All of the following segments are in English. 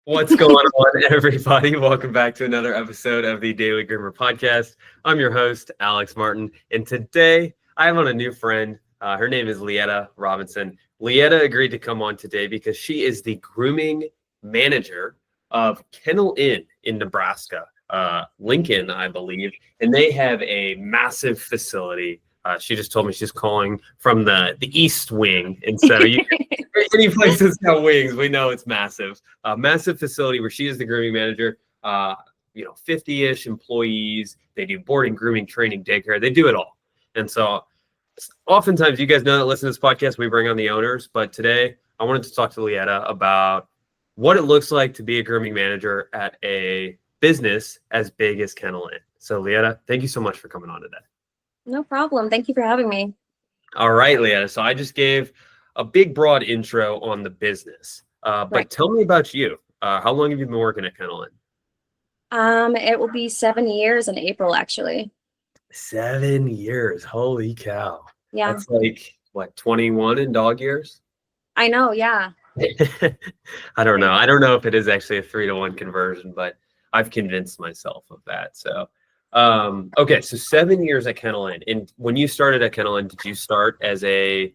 What's going on, everybody? Welcome back to another episode of the Daily Groomer podcast. I'm your host, Alex Martin, and today I have on a new friend. Her name is LeEtta Robinson. LeEtta agreed to come on today because she is the grooming manager of Kenl Inn in Nebraska, Lincoln, I believe, and they have a massive facility. She just told me she's calling from the East Wing, and so any place that's got wings, we know it's massive. A massive facility where she is the grooming manager. 50-ish employees. They do boarding, grooming, training, daycare. They do it all. And so oftentimes, you guys know that listen to this podcast, we bring on the owners. But today, I wanted to talk to LeEtta about what it looks like to be a grooming manager at a business as big as Kenl Inn. So LeEtta, thank you so much for coming on today. No problem. Thank you for having me. All right, LeEtta. So I just gave a big, broad intro on the business. But Right. Tell me about you. How long have you been working at Kenl Inn? It will be 7 years in April, actually. 7 years. Holy cow. Yeah, That's like, what, 21 in dog years? I know. Yeah. I don't know. I don't know if it is actually a 3-to-1 conversion, but I've convinced myself of that. So, okay. So 7 years at Kenl Inn. And when you started at Kenl Inn, did you start as I'm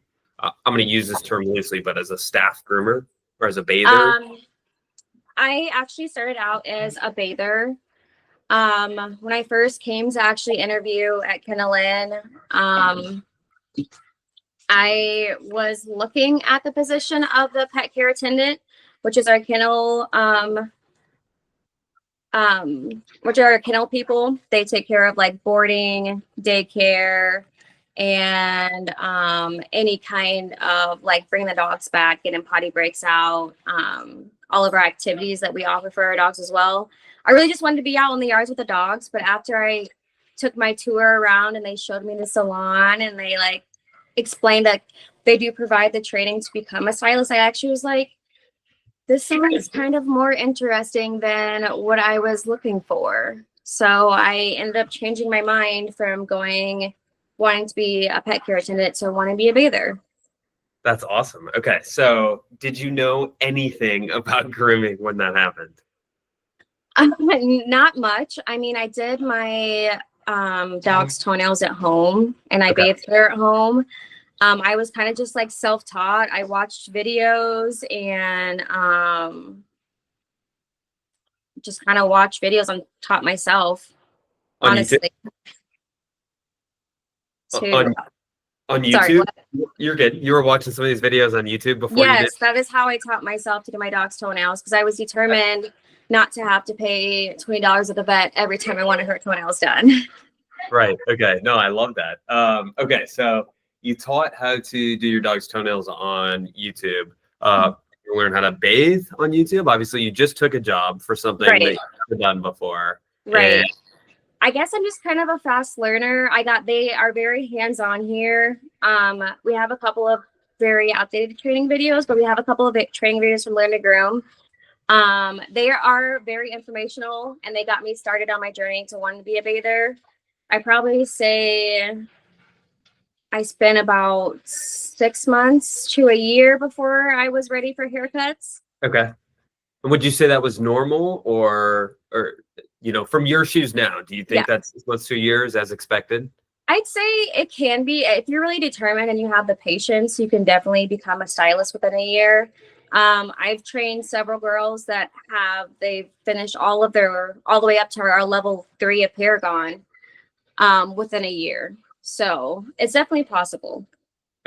going to use this term loosely, but as a staff groomer or as a bather? I actually started out as a bather. When I first came to actually interview at Kenl Inn, I was looking at the position of the pet care attendant, which is our kennel, which are our kennel people. They take care of like boarding, daycare, and any kind of like bring the dogs back, getting potty breaks out, all of our activities that we offer for our dogs as well. I really just wanted to be out in the yards with the dogs, but after I took my tour around and they showed me the salon and they like explained that they do provide the training to become a stylist, I actually was like, this sounds kind of more interesting than what I was looking for. So I ended up changing my mind from wanting to be a pet care attendant to wanting to be a bather. That's awesome. Okay. So did you know anything about grooming when that happened? Not much. I mean, I did my dog's toenails at home and I bathed her at home. I was kind of just like self-taught. I watched videos and just kind of watched videos and taught myself, On honestly. YouTube? On YouTube? Sorry, you're good. You were watching some of these videos on YouTube before you did? Yes, that is how I taught myself to do my dog's toenails because I was determined not to have to pay $20 at the vet every time I wanted her toenails done. Right. Okay. No, I love that. Okay. So you taught how to do your dog's toenails on YouTube. You learned how to bathe on YouTube. Obviously, you just took a job for something that you've never done before. Right. And I guess I'm just kind of a fast learner. They are very hands-on here. We have a couple of very outdated training videos, but we have a couple of training videos from Learn to Groom. They are very informational and they got me started on my journey to want to be a bather. I probably say I spent about 6 months to a year before I was ready for haircuts. Okay. And would you say that was normal or from your shoes now, do you think that's 6 months to a year is as expected? I'd say it can be. If you're really determined and you have the patience, you can definitely become a stylist within a year. I've trained several girls that they've finished all the way up to our level 3 of Paragon within a year. So it's definitely possible.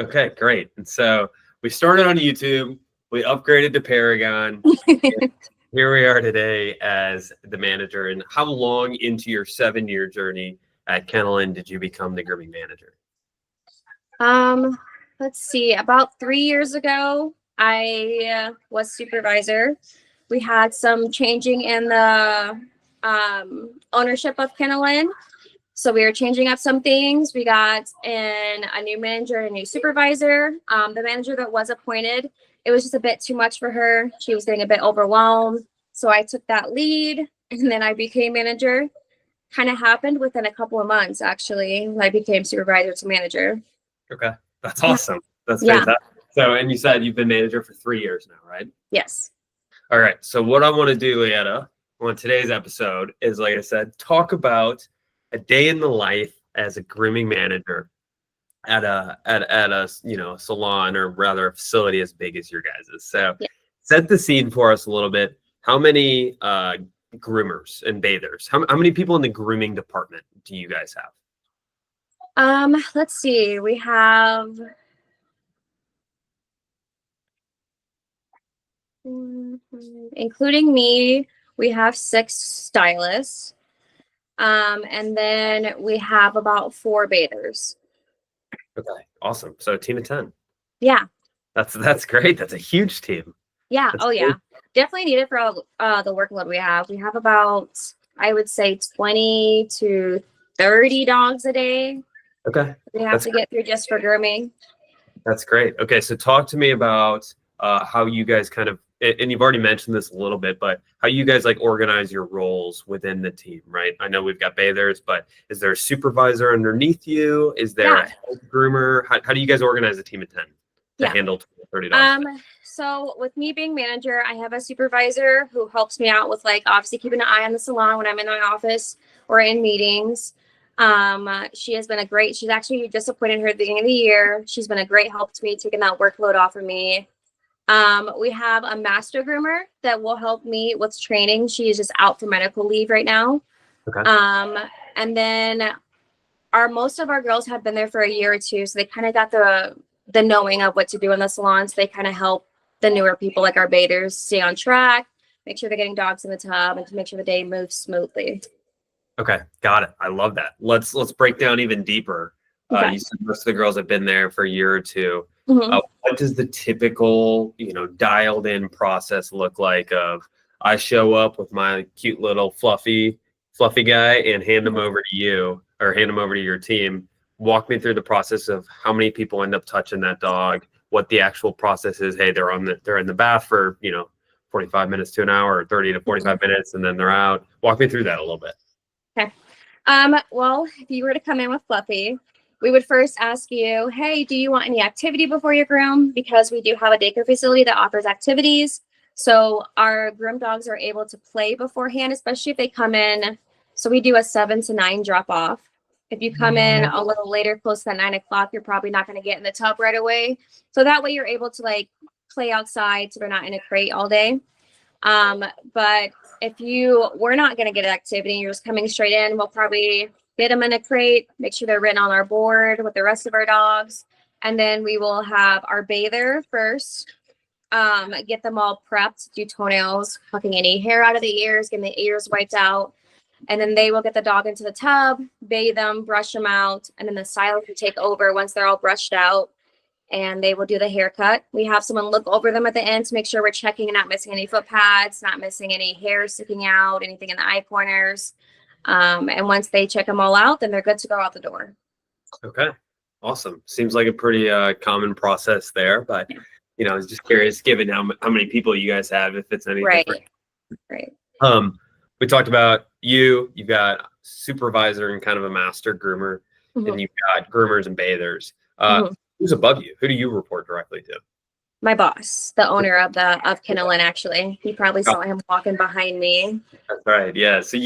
Okay, great. And so we started on YouTube, we upgraded to Paragon. Here we are today as the manager. And how long into your 7-year journey at Kenl Inn did you become the grooming manager? Let's see. About 3 years ago, I was supervisor. We had some changing in the ownership of Kenl Inn. So we were changing up some things. We got in a new manager and a new supervisor. The manager that was appointed, it was just a bit too much for her. She was getting a bit overwhelmed. So I took that lead and then I became manager. Kind of happened within a couple of months, actually, when I became supervisor to manager. Okay. That's awesome. That's fantastic. So, and you said you've been manager for 3 years now, right? Yes. All right. So what I want to do, LeEtta, on today's episode is, like I said, talk about a day in the life as a grooming manager at a salon, or rather a facility as big as your guys's. So Yeah. set the scene for us a little bit. How many groomers and bathers? How many people in the grooming department do you guys have? Let's see. We have including me, we have 6 stylists. And then we have about 4 bathers. Okay, awesome. So a team of 10. Yeah. That's great. That's a huge team. Yeah. That's Oh, great. yeah. Definitely needed for the workload we have. We have about, I would say, 20 to 30 dogs a day. Okay. We have to get through just for grooming. That's great. Okay, so talk to me about how you guys kind of, and you've already mentioned this a little bit, but how you guys like organize your roles within the team, right? I know we've got bathers, but is there a supervisor underneath you? Is there a head groomer? How do you guys organize a team of 10 to handle 30 dogs? So with me being manager, I have a supervisor who helps me out with, like, obviously keeping an eye on the salon when I'm in my office or in meetings. She has been she's actually just appointed her at the beginning of the year. She's been a great help to me, taking that workload off of me. We have a master groomer that will help me with training. She is just out for medical leave right now. Okay. And then most of our girls have been there for a year or two, so they kind of got the knowing of what to do in the salon. So they kind of help the newer people, like our bathers, stay on track, make sure they're getting dogs in the tub, and to make sure the day moves smoothly. Okay, got it. I love that. Let's break down even deeper. Okay. You said most of the girls have been there for a year or two. Mhm. What does the typical, dialed in process look like? Of I show up with my cute little fluffy guy and hand him over to you, or hand him over to your team. Walk me through the process of how many people end up touching that dog, what the actual process is. Hey, they're in the bath for 45 minutes to an hour, or 30 to 45 minutes, and then they're out. Walk me through that a little bit. Okay. Well, if you were to come in with Fluffy, we would first ask you, hey, do you want any activity before your groom? Because we do have a daycare facility that offers activities. So our groom dogs are able to play beforehand, especially if they come in. So we do a 7 to 9 drop off. If you come in a little later, close to 9 o'clock, you're probably not going to get in the tub right away. So that way you're able to, like, play outside, so they're not in a crate all day. But if we're not going to get an activity, you're just coming straight in, we'll probably get them in a crate, make sure they're written on our board with the rest of our dogs. And then we will have our bather first, get them all prepped, do toenails, plucking any hair out of the ears, getting the ears wiped out. And then they will get the dog into the tub, bathe them, brush them out. And then the stylist will take over once they're all brushed out, and they will do the haircut. We have someone look over them at the end to make sure we're checking and not missing any foot pads, not missing any hair sticking out, anything in the eye corners. And once they check them all out, then they're good to go out the door. Okay, awesome. Seems like a pretty common process there, but I was just curious, given how many people you guys have, if it's any different. Right. We talked about you've got supervisor and kind of a master groomer, and you've got groomers and bathers. Who's above you? Who do you report directly to? My boss, the owner of Kenl Inn, actually. You probably saw him walking behind me. That's right. Yeah. So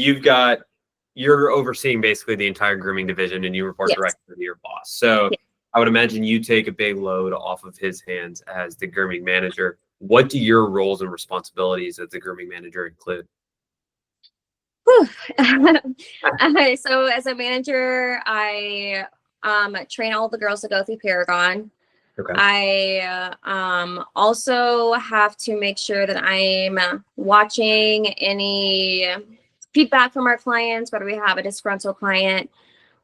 you're overseeing basically the entire grooming division, and you report directly to your boss. So I would imagine you take a big load off of his hands as the grooming manager. What do your roles and responsibilities as the grooming manager include? So as a manager, I train all the girls to go through Paragon. Okay. I also have to make sure that I'm watching any feedback from our clients, whether we have a disgruntled client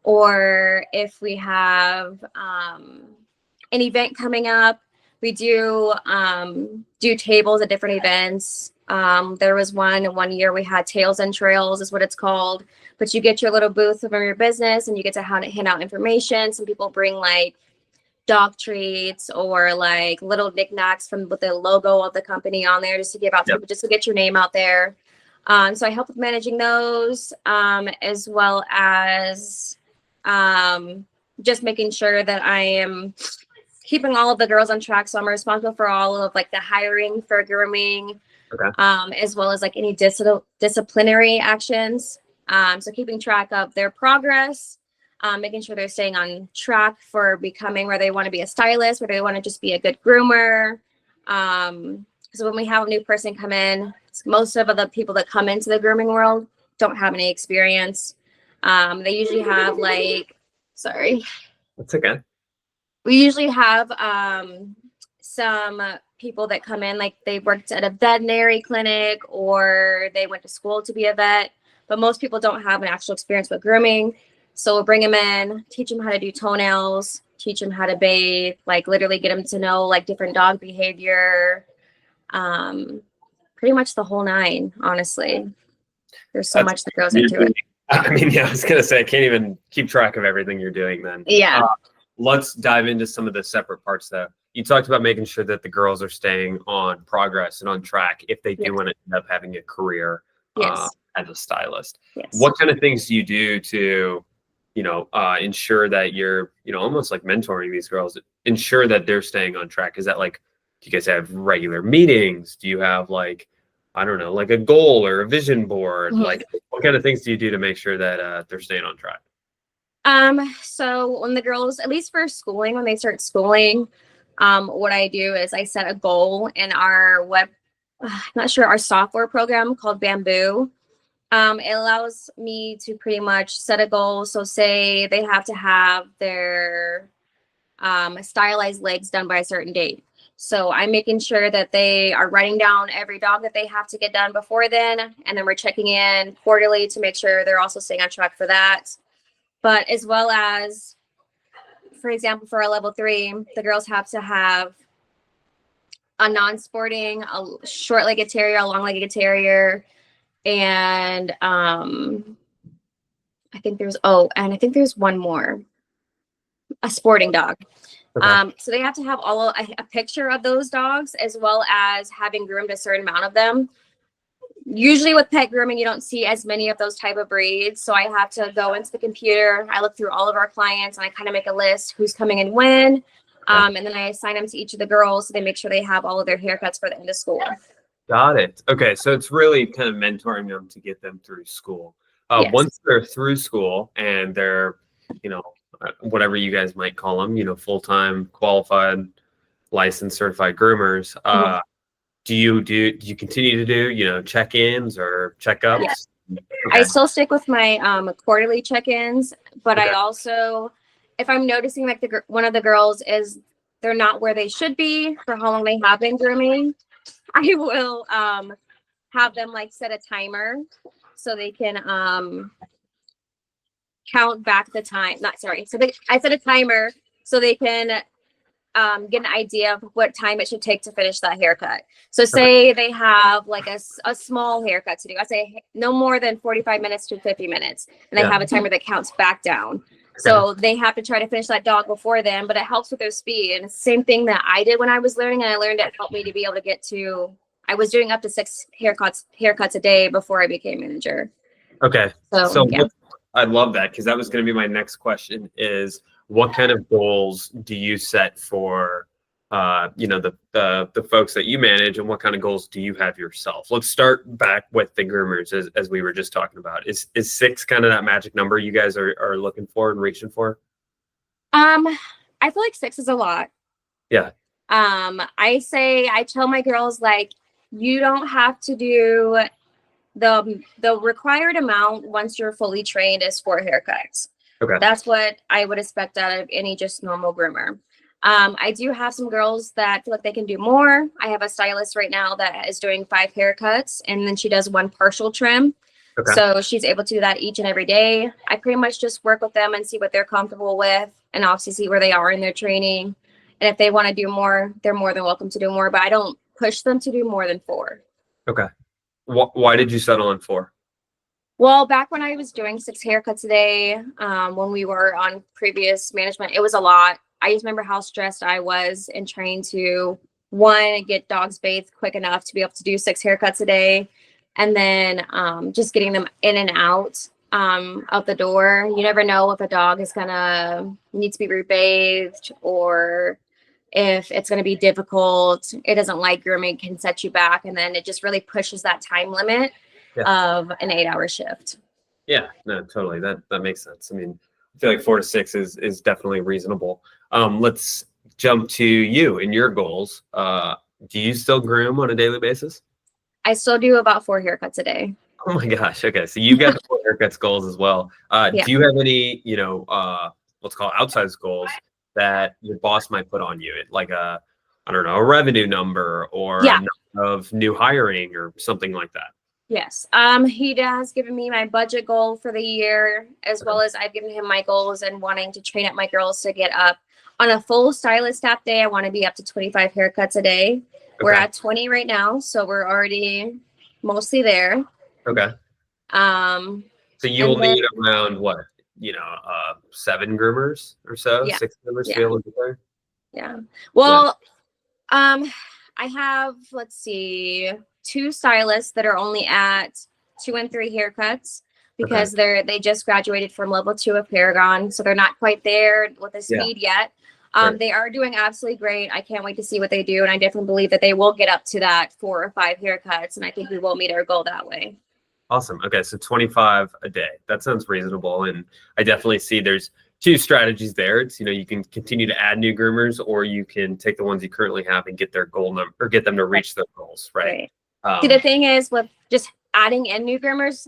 or if we have an event coming up. We do tables at different events. There was one year we had Tails and Trails is what it's called, but you get your little booth from your business and you get to hand out information. Some people bring like dog treats or like little knickknacks with the logo of the company on there, just to give out to people, just to get your name out there. So I help with managing those, as well as just making sure that I am keeping all of the girls on track. So I'm responsible for all of like the hiring for grooming, Okay. as well as like any disciplinary actions. So keeping track of their progress, making sure they're staying on track for becoming where they want to be a stylist, where they want to just be a good groomer. So when we have a new person come in, most of the people that come into the grooming world don't have any experience. They usually have That's okay. we usually have some people that come in, like they worked at a veterinary clinic or they went to school to be a vet, but most people don't have an actual experience with grooming. So we'll bring them in, teach them how to do toenails, teach them how to bathe, like literally get them to know like different dog behavior, pretty much the whole nine, honestly. There's so much that goes into it. I mean, yeah, I was going to say, I can't even keep track of everything you're doing then. Yeah. Let's dive into some of the separate parts though. You talked about making sure that the girls are staying on progress and on track if they do want to end up having a career as a stylist. Yes. What kind of things do you do to, ensure that you're, almost like mentoring these girls, ensure that they're staying on track? Is that like, do you guys have regular meetings? Do you have like, I don't know, like a goal or a vision board? Like what kind of things do you do to make sure that they're staying on track? So when the girls, at least for schooling, when they start schooling, what I do is I set a goal in our our software program called Bamboo. It allows me to pretty much set a goal. So say they have to have their stylized legs done by a certain date. So I'm making sure that they are writing down every dog that they have to get done before then. And then we're checking in quarterly to make sure they're also staying on track for that. But as well as, for example, for a level 3, the girls have to have a non-sporting, a short-legged terrier, a long-legged terrier, and I think there's one more, a sporting dog. Okay. So they have to have a picture of those dogs, as well as having groomed a certain amount of them. Usually with pet grooming, you don't see as many of those type of breeds. So I have to go into the computer. I look through all of our clients and I kind of make a list who's coming in when. And then I assign them to each of the girls so they make sure they have all of their haircuts for the end of school. Got it. Okay. So it's really kind of mentoring them to get them through school. Yes. Once they're through school and they're, whatever you guys might call them, full-time qualified, licensed, certified groomers, do you continue to do, check-ins or checkups? Yes. Okay. I still stick with my quarterly check-ins, but I also, if I'm noticing like one of the girls is they're not where they should be for how long they have been grooming, I will have them like set a timer so they can count back the time. I set a timer so they can get an idea of what time it should take to finish that haircut. So say they have like a small haircut to do. I say no more than 45 minutes to 50 minutes. And they have a timer that counts back down. So they have to try to finish that dog before then, but it helps with their speed. And it's the same thing that I did when I was learning, and I learned it helped me to be able to get to, I was doing up to 6 haircuts a day before I became manager. Okay. So I love that, because that was going to be my next question is, what kind of goals do you set for, the folks that you manage, and what kind of goals do you have yourself? Let's start back with the groomers, as we were just talking about. Is 6 kind of that magic number you guys are looking for and reaching for? I feel like 6 is a lot. Yeah. I tell my girls, like, you don't have to do the required amount once you're fully trained is 4 haircuts. Okay. That's what I would expect out of any just normal groomer. I do have some girls that feel like they can do more. I have a stylist right now that is doing 5 haircuts, and then she does 1 partial trim. Okay. So she's able to do that each and every day. I pretty much just work with them and see what they're comfortable with, and obviously see where they are in their training. And if they want to do more, they're more than welcome to do more, but I don't push them to do more than 4. Okay. Why did you settle on 4? Well, back when I was doing 6 haircuts a day, when we were on previous management, it was a lot. I just remember how stressed I was and trying to, one, get dogs bathed quick enough to be able to do 6 haircuts a day. And then just getting them in and out of the door. You never know if a dog is gonna need to be rebathed or if it's going to be difficult, it doesn't like grooming, can set you back. And then it just really pushes that time limit of an 8-hour shift. Yeah, no, totally. That makes sense. I mean, I feel like 4 to 6 is definitely reasonable. Let's jump to you and your goals. Do you still groom on a daily basis? I still do about 4 haircuts a day. Oh my gosh. Okay. So you've got the 4 haircuts goals as well. Yeah. Do you have any, let's call it outsized goals that your boss might put on you? Like I don't know, a revenue number or a number of new hiring or something like that? Yes. He has given me my budget goal for the year, as well as I've given him my goals and wanting to train up my girls to get up on a full stylist staff day. I want to be up to 25 haircuts a day. Okay. We're at 20 right now, so we're already mostly there. Okay. So you will need around what, 7 groomers or so, 6 groomers to be able to get there? Yeah. Well, I have, let's see, 2 stylists that are only at 2 and 3 haircuts because they just graduated from level 2 of Paragon, so they're not quite there with the speed yet. They are doing absolutely great. I can't wait to see what they do, and I definitely believe that they will get up to that 4 or 5 haircuts, and I think we will meet our goal that way. Awesome. Okay, so 25 a day. That sounds reasonable, and I definitely see there's 2 strategies there. It's, you can continue to add new groomers, or you can take the ones you currently have and get their goal number or get them to reach their goals, right? See, the thing is with just adding in new groomers,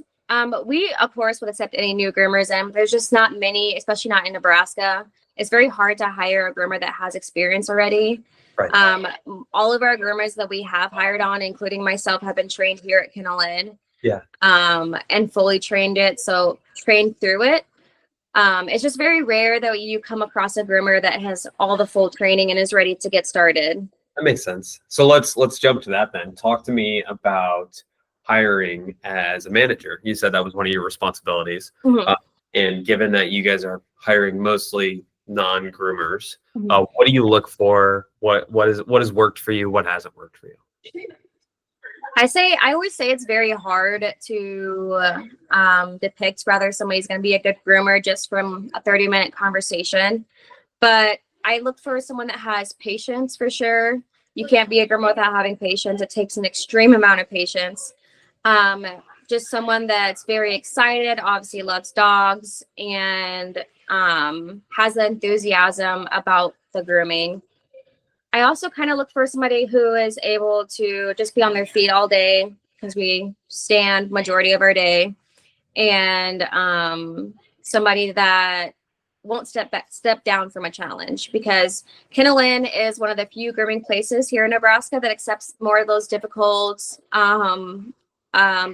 we of course would accept any new groomers, and there's just not many, especially not in Nebraska. It's very hard to hire a groomer that has experience already. Right. All of our groomers that we have hired on, including myself, have been trained here at Kenl Inn. Yeah. And fully trained through it. It's just very rare that you come across a groomer that has all the full training and is ready to get started. That makes sense. So let's jump to that then. Talk to me about hiring as a manager. You said that was one of your responsibilities. Mm-hmm. And given that you guys are hiring mostly non-groomers, what do you look for? What has worked for you? What hasn't worked for you? I always say it's very hard to depict whether somebody's going to be a good groomer just from a 30-minute conversation. But I look for someone that has patience for sure. You can't be a groomer without having patience. It takes an extreme amount of patience. Just someone that's very excited, obviously loves dogs, and has the enthusiasm about the grooming. I also kind of look for somebody who is able to just be on their feet all day, because we stand majority of our day, and somebody that won't step down from a challenge, because Kenl Inn is one of the few grooming places here in Nebraska that accepts more of those difficult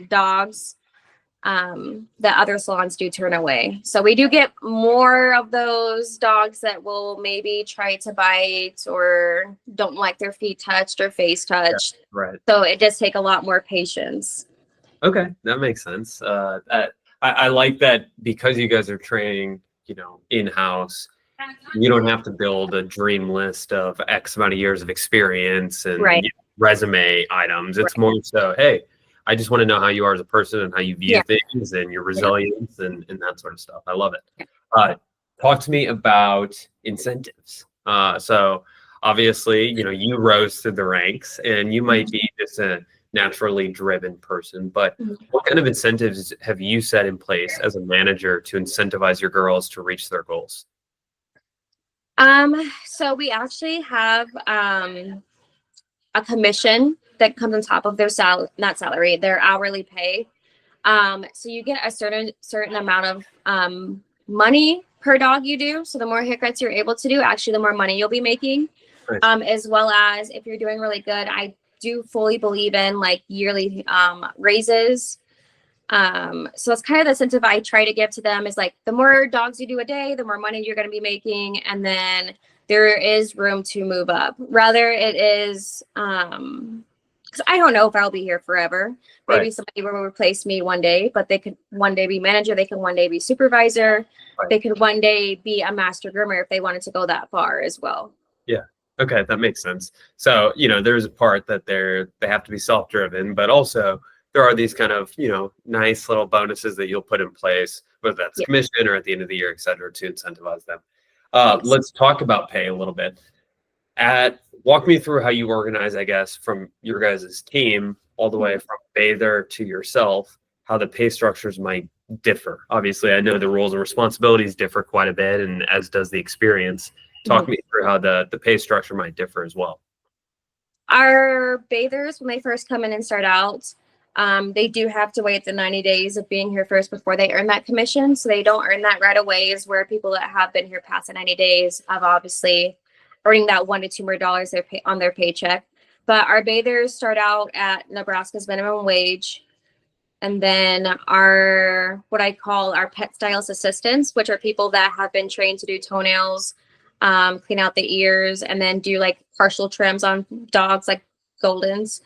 dogs that other salons do turn away. So we do get more of those dogs that will maybe try to bite or don't like their feet touched or face touched. Yeah, right. So it does take a lot more patience. Okay, that makes sense. I like that because you guys are training, in-house. You don't have to build a dream list of X amount of years of experience and resume items. It's more so, hey, I just want to know how you are as a person and how you view things and your resilience and that sort of stuff. I love it. Talk to me about incentives. So obviously, you rose through the ranks, and you might be just a naturally driven person, but what kind of incentives have you set in place as a manager to incentivize your girls to reach their goals? So we actually have a commission that comes on top of their their hourly pay. So you get a certain amount of money per dog you do. So the more haircuts you're able to do, actually the more money you'll be making. Right. As well as if you're doing really good, I do fully believe in like yearly raises. So that's kind of the incentive I try to give to them, is like the more dogs you do a day, the more money you're going to be making, and then there is room to move up. Rather, it is because I don't know if I'll be here forever. Maybe somebody will replace me one day, but they could one day be manager, they could one day be supervisor, they could one day be a master groomer if they wanted to go that far as well. Yeah. Okay, that makes sense. So, there's a part that they have to be self-driven, but also there are these kind of, nice little bonuses that you'll put in place, whether that's commission or at the end of the year, et cetera, to incentivize them. Let's talk about pay a little bit. Walk me through how you organize, I guess, from your guys' team all the way from bather to yourself, how the pay structures might differ. Obviously, I know the roles and responsibilities differ quite a bit, and as does the experience. Talk me through how the pay structure might differ as well. Our bathers, when they first come in and start out, they do have to wait the 90 days of being here first before they earn that commission. So they don't earn that right away, is where people that have been here past the 90 days have obviously earning that $1 to $2 more on their paycheck. But our bathers start out at Nebraska's minimum wage. And then what I call our pet stylist assistants, which are people that have been trained to do toenails, clean out the ears, and then do like partial trims on dogs like Goldens.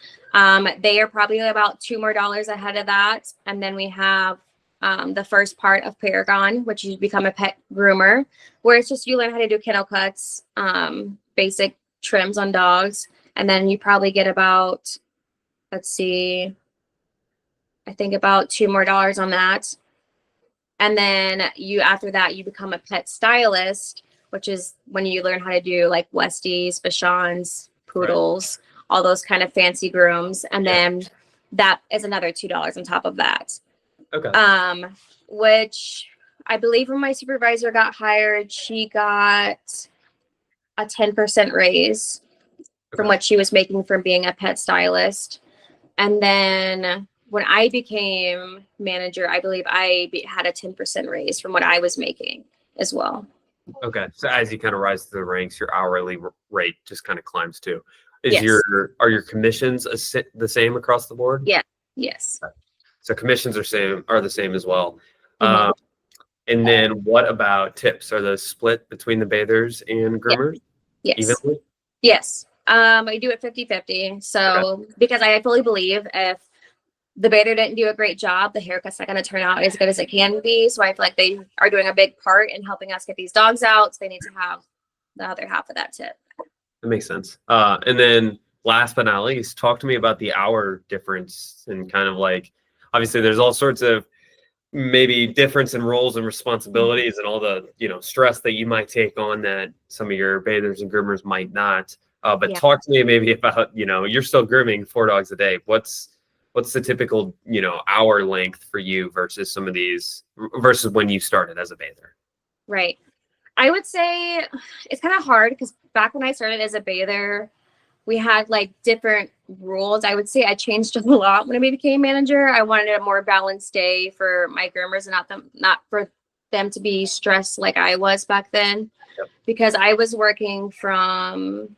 They are probably about $2 more ahead of that. And then we have the first part of Paragon, which you become a pet groomer, where it's just you learn how to do kennel cuts, basic trims on dogs. And then you probably get about, let's see, I think about $2 more on that. And then after that, you become a pet stylist, which is when you learn how to do like Westies, Bichons, Poodles, all those kind of fancy grooms. And then that is another $2 on top of that. Okay. Which I believe when my supervisor got hired, she got a 10% raise from what she was making from being a pet stylist. And then when I became manager, I believe I had a 10% raise from what I was making as well. Okay. So as you kind of rise through the ranks, your hourly rate just kind of climbs too. Yes. Are your commissions the same across the board? Yeah. Yes. So commissions are the same as well. And then what about tips? Are those split between the bathers and groomers? Yes. Evenly? Yes. I do it 50-50. So because I fully believe if the bather didn't do a great job, the haircut's not going to turn out as good as it can be. So I feel like they are doing a big part in helping us get these dogs out. So they need to have the other half of that tip. That makes sense. And then last but not least, talk to me about the hour difference and kind of like, obviously there's all sorts of maybe difference in roles and responsibilities and all the, stress that you might take on that some of your bathers and groomers might not. But talk to me maybe about, you're still grooming 4 dogs a day. What's the typical, hour length for you versus versus when you started as a bather? Right. I would say it's kind of hard because back when I started as a bather, we had like different rules. I would say I changed a lot when I became manager. I wanted a more balanced day for my groomers and not for them to be stressed like I was back then, because I was working from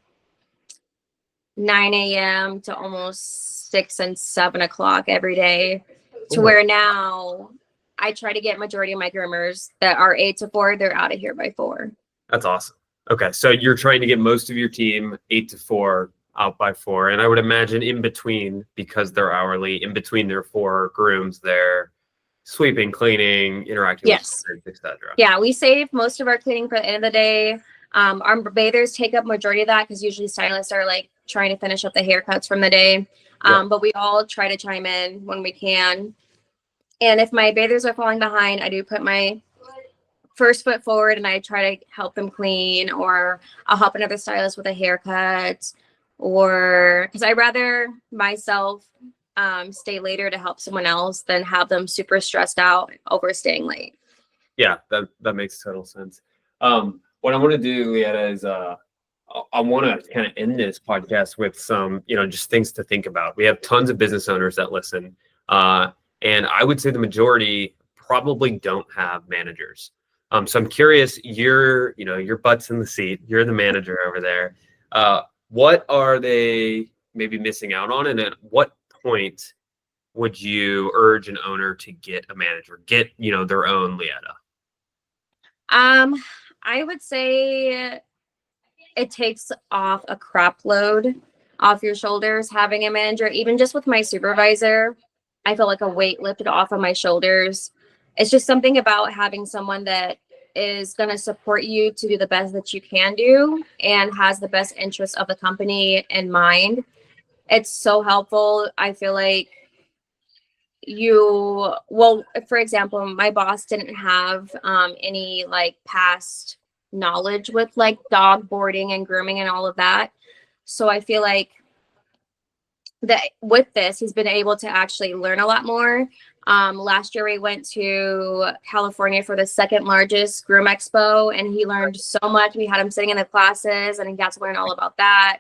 9 a.m. to almost 6 and 7 o'clock every day, to where now I try to get majority of my groomers that are 8 to 4, they're out of here by 4. That's awesome. Okay. So you're trying to get most of your team 8 to 4 out by 4. And I would imagine in between, because they're hourly, in between their 4 grooms, they're sweeping, cleaning, interacting with students, etc. Yeah, we save most of our cleaning for the end of the day. Our bathers take up majority of that because usually stylists are like trying to finish up the haircuts from the day. But we all try to chime in when we can. And if my bathers are falling behind, I do put my first foot forward and I try to help them clean, or I'll help another stylist with a haircut, or because I'd rather myself stay later to help someone else than have them super stressed out over staying late. Yeah, that makes total sense. What I want to do, LeEtta, is I want to kind of end this podcast with some, just things to think about. We have tons of business owners that listen, and I would say the majority probably don't have managers. So I'm curious, your butt's in the seat. You're the manager over there. What are they maybe missing out on, and at what point would you urge an owner to get a manager, get their own LeEtta? I would say it takes off a crap load off your shoulders having a manager. Even just with my supervisor, I feel like a weight lifted off of my shoulders. It's just something about having someone that is going to support you to do the best that you can do and has the best interests of the company in mind. It's so helpful. I feel like for example, my boss didn't have any like past knowledge with like dog boarding and grooming and all of that. So I feel like that with this, he's been able to actually learn a lot more. Last year we went to California for the second largest Groom Expo, and he learned so much. We had him sitting in the classes and he got to learn all about that.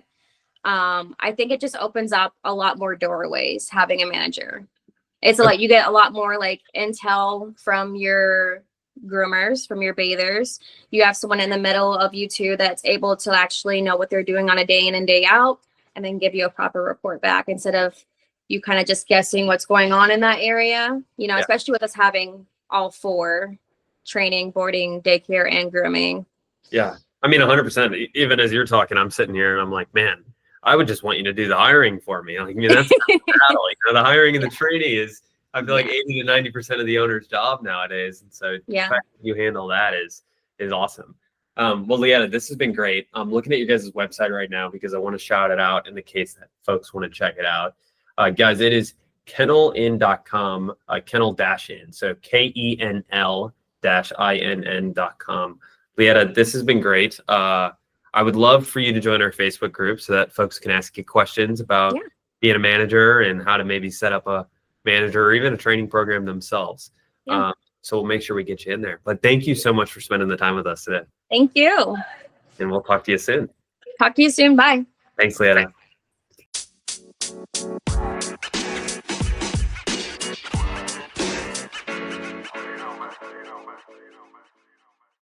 I think it just opens up a lot more doorways having a manager. It's like you get a lot more like intel from your groomers, from your bathers. You have someone in the middle of you two that's able to actually know what they're doing on a day in and day out, and then give you a proper report back instead of you kind of just guessing what's going on in that area, you know, especially with us having all four: training, boarding, daycare, and grooming. Yeah. I mean, 100%. Even as you're talking, I'm sitting here and I'm like, man, I would just want you to do the hiring for me. Like, I mean, that's the battle. You know, the hiring and the training is, I feel like 80 to 90% of the owner's job nowadays. And so the fact that you handle that is awesome. Well, LeEtta, this has been great. I'm looking at your guys' website right now because I want to shout it out in the case that folks want to check it out. Guys, it is KenlInn.com, Kenl-in. So KENL-INN.com. LeEtta, this has been great. I would love for you to join our Facebook group so that folks can ask you questions about being a manager and how to maybe set up a manager or even a training program themselves. So we'll make sure we get you in there. But thank you so much for spending the time with us today. Thank you. And we'll talk to you soon. Talk to you soon. Bye. Thanks, LeEtta.